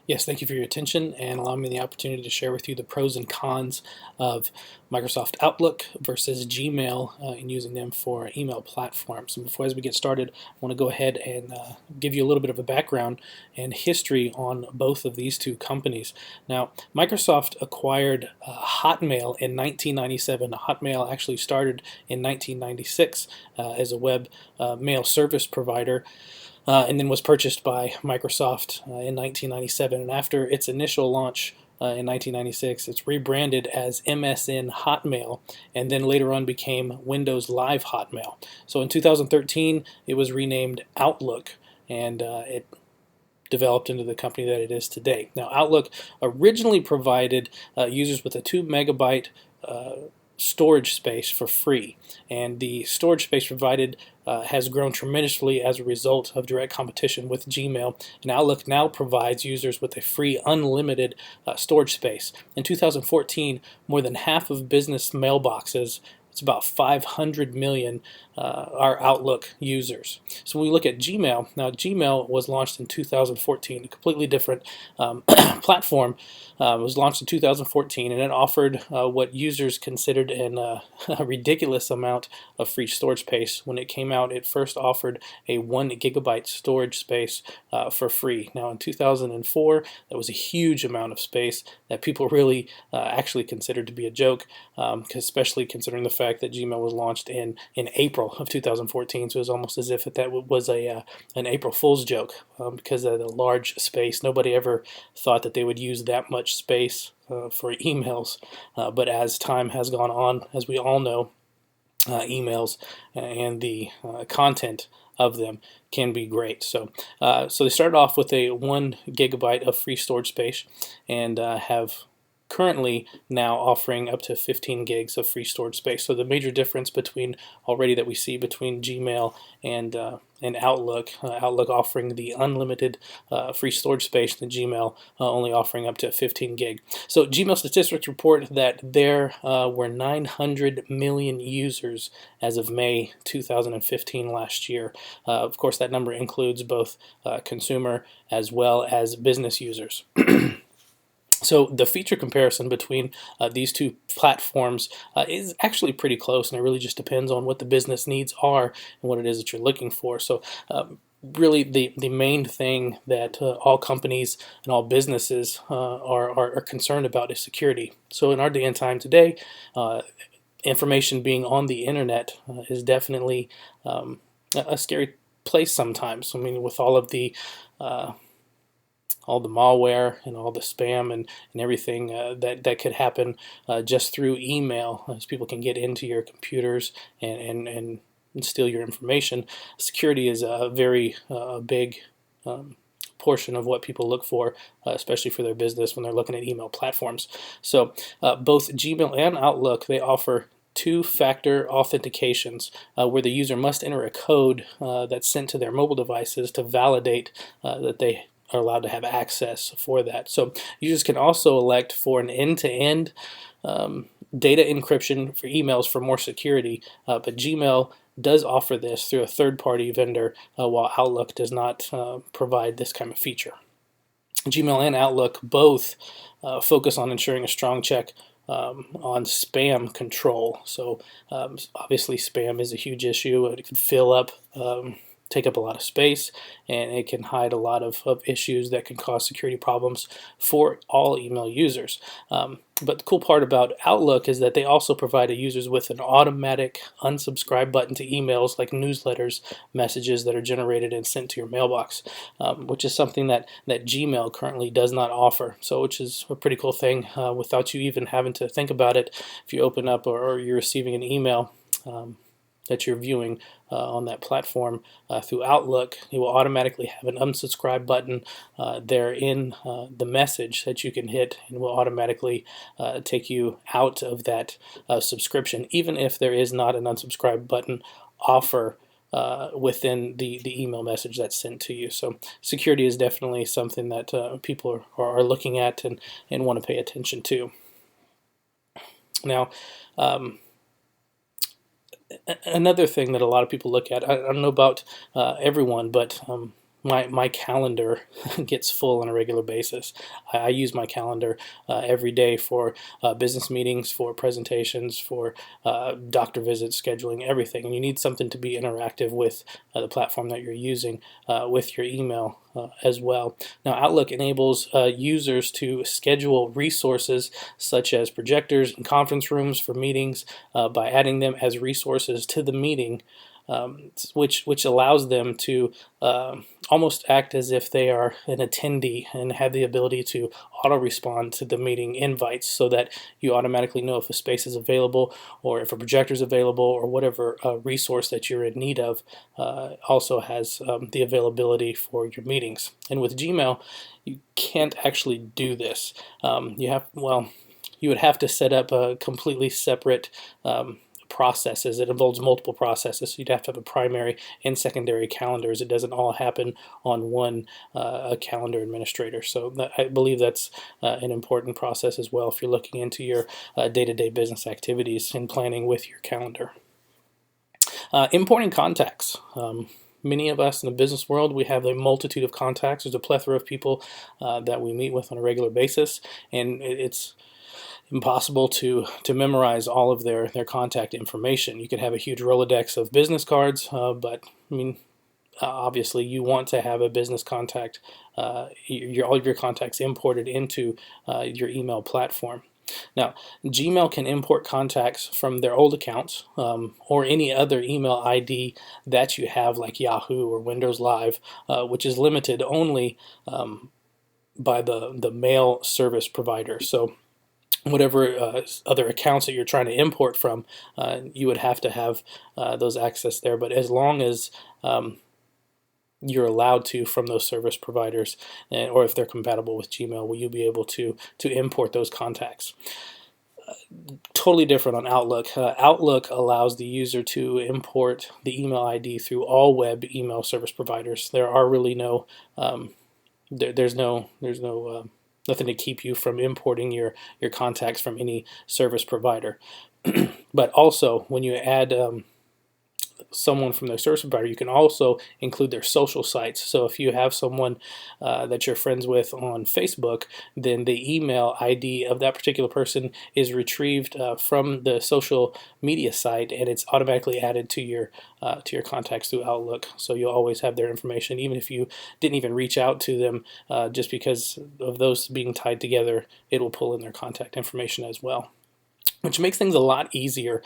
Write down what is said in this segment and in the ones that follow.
Yes, thank you for your attention and allowing me the opportunity to share with you the pros and cons of Microsoft Outlook versus Gmail and using them for email platforms. And before as we get started, I want to go ahead and give you a little bit of a background and history on both of these two companies. Now, Microsoft acquired Hotmail in 1997. Hotmail actually started in 1996 as a web mail service provider and then was purchased by Microsoft in 1997. And after its initial launch in 1996, it's rebranded as MSN Hotmail, and then later on became Windows Live Hotmail. So in 2013, it was renamed Outlook, and it developed into the company that it is today. Now, Outlook originally provided users with a 2 megabyte storage space for free, and the storage space provided has grown tremendously as a result of direct competition with Gmail, and Outlook now provides users with a free unlimited storage space. In 2014, more than half of business mailboxes, it's about 500 million, are Outlook users. So when we look at Gmail, now Gmail was launched in 2014, a completely different platform. It was launched in 2014, and it offered what users considered a ridiculous amount of free storage space. When it came out, it first offered a 1 gigabyte storage space for free. Now in 2004, that was a huge amount of space that people really actually considered to be a joke, especially considering the fact that Gmail was launched in April of 2014. So it was almost as if that was an April Fool's joke because of the large space. Nobody ever thought that they would use that much space for emails, but as time has gone on, as we all know, emails and the content of them can be great. So they started off with a 1 gigabyte of free storage space and have currently now offering up to 15 gigs of free storage space. So the major difference between already that we see between Gmail and Outlook, Outlook offering the unlimited free storage space, and Gmail only offering up to 15 gig. So Gmail statistics report that there were 900 million users as of May 2015 last year. Of course, that number includes both consumer as well as business users. So the feature comparison between these two platforms is actually pretty close, and it really just depends on what the business needs are and what it is that you're looking for. So really the main thing that all companies and all businesses are concerned about is security. So in our day and time today, information being on the internet is definitely a scary place sometimes. I mean, with all the malware and all the spam and everything that could happen just through email, as people can get into your computers and steal your information. Security is a very big portion of what people look for, especially for their business when they're looking at email platforms. So both Gmail and Outlook, they offer two-factor authentications where the user must enter a code that's sent to their mobile devices to validate that they are allowed to have access for that. So users can also elect for an end-to-end data encryption for emails for more security, but Gmail does offer this through a third-party vendor, while Outlook does not provide this kind of feature. Gmail and Outlook both focus on ensuring a strong check on spam control. So obviously spam is a huge issue. It can fill up, take up a lot of space, and it can hide a lot of issues that can cause security problems for all email users. But the cool part about Outlook is that they also provide users with an automatic unsubscribe button to emails like newsletters, messages that are generated and sent to your mailbox, which is something that Gmail currently does not offer. So which is a pretty cool thing without you even having to think about it. If you open up or you're receiving an email that you're viewing on that platform through Outlook, you will automatically have an unsubscribe button there in the message that you can hit, and will automatically take you out of that subscription, even if there is not an unsubscribe button offer within the email message that's sent to you. So security is definitely something that people are looking at and want to pay attention to. Now, another thing that a lot of people look at, I don't know about everyone, but my calendar gets full on a regular basis. I use my calendar every day for business meetings, for presentations, for doctor visits, scheduling, everything. And you need something to be interactive with the platform that you're using with your email as well. Now, Outlook enables users to schedule resources such as projectors and conference rooms for meetings by adding them as resources to the meeting, which allows them to almost act as if they are an attendee and have the ability to auto-respond to the meeting invites, so that you automatically know if a space is available or if a projector is available, or whatever resource that you're in need of also has the availability for your meetings. And with Gmail, you can't actually do this. You would have to set up a completely separate processes. It involves multiple processes, so you'd have to have a primary and secondary calendars. It doesn't all happen on one calendar administrator. So I believe that's an important process as well if you're looking into your day-to-day business activities and planning with your calendar. Importing contacts. Many of us in the business world, we have a multitude of contacts. There's a plethora of people that we meet with on a regular basis, and it's impossible to memorize all of their contact information. You could have a huge Rolodex of business cards, but I mean, obviously you want to have a business contact, all of your contacts imported into your email platform. Now, Gmail can import contacts from their old accounts or any other email ID that you have, like Yahoo or Windows Live, which is limited only by the mail service provider. So whatever other accounts that you're trying to import from, you would have to have those access there. But as long as you're allowed to from those service providers, or if they're compatible with Gmail, will you be able to import those contacts? Totally different on Outlook. Outlook allows the user to import the email ID through all web email service providers. There are really no there's nothing to keep you from importing your contacts from any service provider. But also, when you add someone from their service provider, you can also include their social sites. So if you have someone that you're friends with on Facebook, then the email ID of that particular person is retrieved from the social media site, and it's automatically added to your contacts through Outlook. So you'll always have their information, even if you didn't even reach out to them. Just because of those being tied together, it will pull in their contact information as well, which makes things a lot easier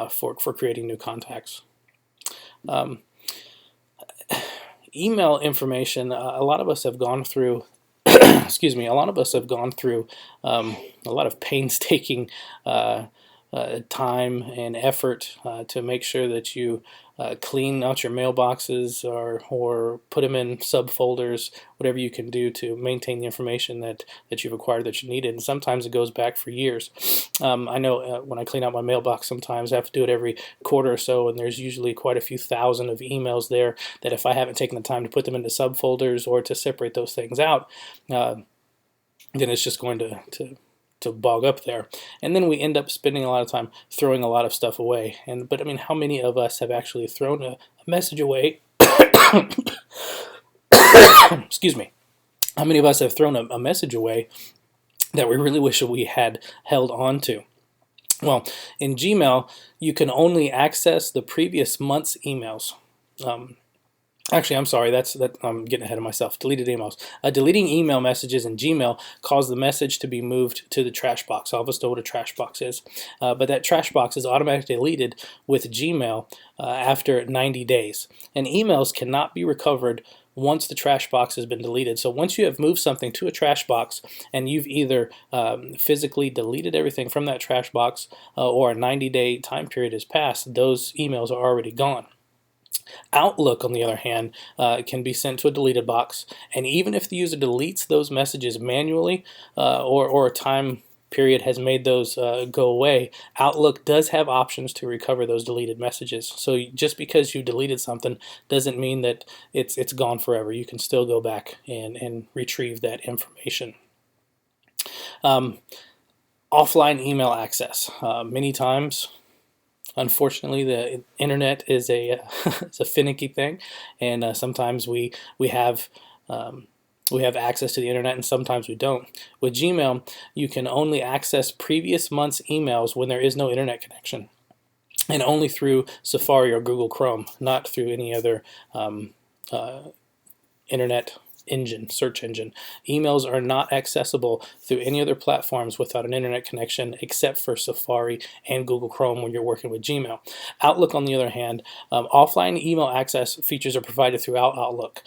for creating new contacts. Email information, a lot of us have gone through excuse me, a lot of us have gone through a lot of painstaking time and effort to make sure that you clean out your mailboxes or put them in subfolders, whatever you can do to maintain the information that you've acquired that you needed. And sometimes it goes back for years. I know when I clean out my mailbox, sometimes I have to do it every quarter or so, and there's usually quite a few thousand of emails there that if I haven't taken the time to put them into subfolders or to separate those things out, then it's just going to bog up there, and then we end up spending a lot of time throwing a lot of stuff away. But I mean, how many of us have actually thrown a message away? Excuse me. How many of us have thrown a message away that we really wish we had held on to? Well, in Gmail, you can only access the previous month's emails. Actually, I'm sorry, I'm getting ahead of myself. Deleted emails. Deleting email messages in Gmail cause the message to be moved to the trash box. All of us know what a trash box is. But that trash box is automatically deleted with Gmail after 90 days. And emails cannot be recovered once the trash box has been deleted. So once you have moved something to a trash box and you've either physically deleted everything from that trash box or a 90-day time period has passed, those emails are already gone. Outlook, on the other hand, can be sent to a deleted box, and even if the user deletes those messages manually or a time period has made those go away, Outlook does have options to recover those deleted messages. So just because you deleted something doesn't mean that it's gone forever. You can still go back and retrieve that information. Offline email access. Many times Unfortunately, the internet is a it's a finicky thing, and sometimes we have we have access to the internet and sometimes we don't. With Gmail, you can only access previous month's emails when there is no internet connection, and only through Safari or Google Chrome, not through any other uh, internet search engine. Emails are not accessible through any other platforms without an internet connection except for Safari and Google Chrome when you're working with Gmail. Outlook, on the other hand, offline email access features are provided throughout Outlook,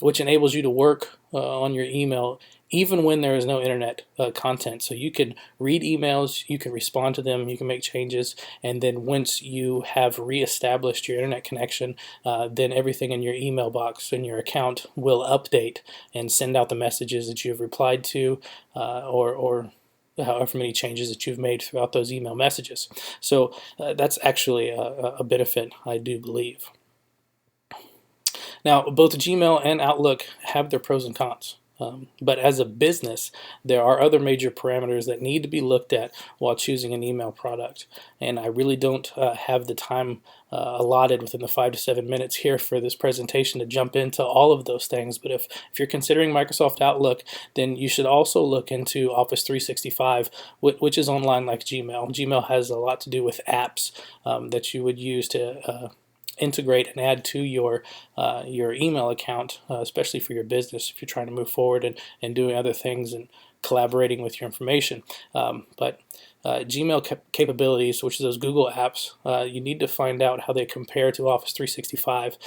which enables you to work on your email even when there is no internet content. So you can read emails, you can respond to them, you can make changes, and then once you have reestablished your internet connection, then everything in your email box and your account will update and send out the messages that you've replied to, or however many changes that you've made throughout those email messages. So that's actually a benefit, I do believe. Now, both Gmail and Outlook have their pros and cons. But as a business, there are other major parameters that need to be looked at while choosing an email product. And I really don't have the time allotted within the 5 to 7 minutes here for this presentation to jump into all of those things. But if you're considering Microsoft Outlook, then you should also look into Office 365, which is online like Gmail. Gmail has a lot to do with apps that you would use to integrate and add to your email account, especially for your business if you're trying to move forward and doing other things and collaborating with your information. But Gmail capabilities, which is those Google apps, you need to find out how they compare to Office 365,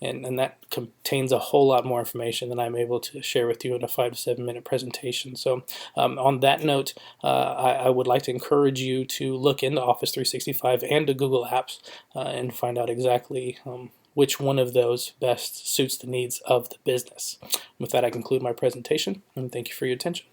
and that contains a whole lot more information than I'm able to share with you in a 5 to 7 minute presentation. So on that note, I would like to encourage you to look into Office 365 and to Google Apps and find out exactly which one of those best suits the needs of the business. With that, I conclude my presentation, and thank you for your attention.